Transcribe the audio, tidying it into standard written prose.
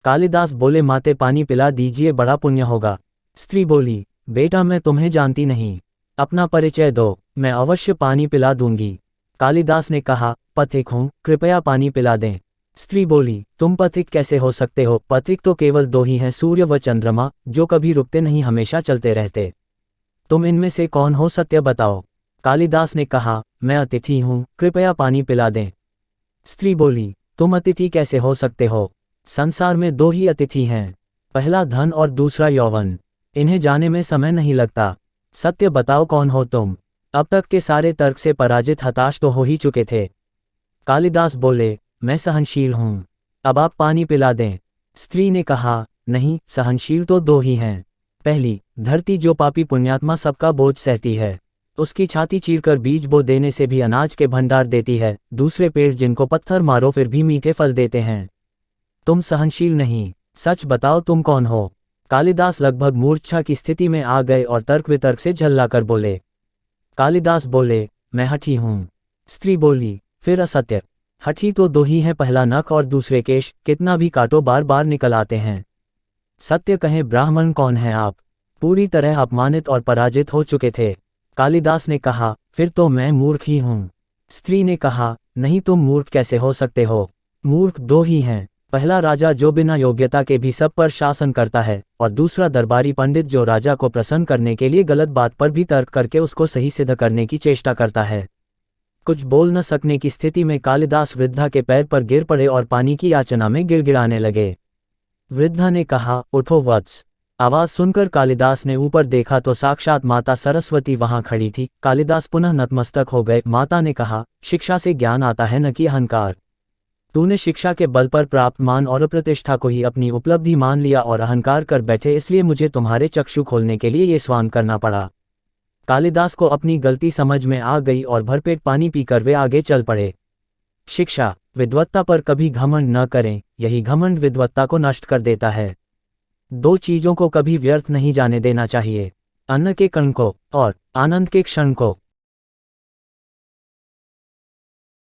कालिदास बोले, माते पानी पिला दीजिए, बड़ा पुण्य होगा। स्त्री बोली, बेटा मैं तुम्हें जानती नहीं, अपना परिचय दो, मैं अवश्य पानी पिला दूंगी। कालिदास ने कहा, पथिक हूँ, कृपया पानी पिला दें। स्त्री बोली, तुम पथिक कैसे हो सकते हो? पथिक तो केवल दो ही हैं, सूर्य व चंद्रमा, जो कभी रुकते नहीं, हमेशा चलते रहते। तुम इनमें से कौन हो, सत्य बताओ। कालिदास ने कहा, मैं अतिथि हूँ, कृपया पानी पिला दें। स्त्री बोली, तुम अतिथि कैसे हो सकते हो? संसार में दो ही अतिथि हैं, पहला धन और दूसरा यौवन, इन्हें जाने में समय नहीं लगता। सत्य बताओ, कौन हो तुम? अब तक के सारे तर्क से पराजित, हताश तो हो ही चुके थे। कालिदास बोले, मैं सहनशील हूँ, अब आप पानी पिला दें। स्त्री ने कहा, नहीं, सहनशील तो दो ही हैं। पहली, धरती जो पापी पुण्यात्मा सबका बोझ सहती है, उसकी छाती चीरकर बीज बो देने से भी अनाज के भंडार देती है। दूसरे पेड़ जिनको पत्थर मारो फिर भी मीठे फल देते हैं। तुम सहनशील नहीं, सच बताओ तुम कौन हो? कालिदास लगभग मूर्छा की स्थिति में आ गए और तर्क वितर्क से झल्लाकर बोले। कालिदास बोले, मैं हठी हूँ। स्त्री बोली, फिर असत्य। हठी तो दो ही हैं, पहला नख और दूसरे केश, कितना भी काटो बार बार निकल आते हैं। सत्य कहें ब्राह्मण, कौन हैं आप? पूरी तरह अपमानित और पराजित हो चुके थे। कालिदास ने कहा, फिर तो मैं मूर्ख ही हूँ। स्त्री ने कहा, नहीं, तुम मूर्ख कैसे हो सकते हो? मूर्ख दो ही हैं, पहला राजा जो बिना योग्यता के भी सब पर शासन करता है, और दूसरा दरबारी पंडित जो राजा को प्रसन्न करने के लिए गलत बात पर भी तर्क करके उसको सही सिद्ध करने की चेष्टा करता है। कुछ बोल न सकने की स्थिति में कालिदास वृद्धा के पैर पर गिर पड़े और पानी की याचना में गिड़गिड़ाने लगे। वृद्धा ने कहा, उठो वत्स। आवाज सुनकर कालिदास ने ऊपर देखा तो साक्षात माता सरस्वती वहां खड़ी थी। कालिदास पुनः नतमस्तक हो गए। माता ने कहा, शिक्षा से ज्ञान आता है, न कि अहंकार। तूने शिक्षा के बल पर प्राप्त मान और प्रतिष्ठा को ही अपनी उपलब्धि मान लिया और अहंकार कर बैठे, इसलिए मुझे तुम्हारे चक्षु खोलने के लिए ये स्वान करना पड़ा। कालिदास को अपनी गलती समझ में आ गई और भरपेट पानी पीकर वे आगे चल पड़े। शिक्षा, विद्वत्ता पर कभी घमंड न करें, यही घमंड विद्वत्ता को नष्ट कर देता है। दो चीजों को कभी व्यर्थ नहीं जाने देना चाहिए, अन्न के कण को और आनंद के क्षण को।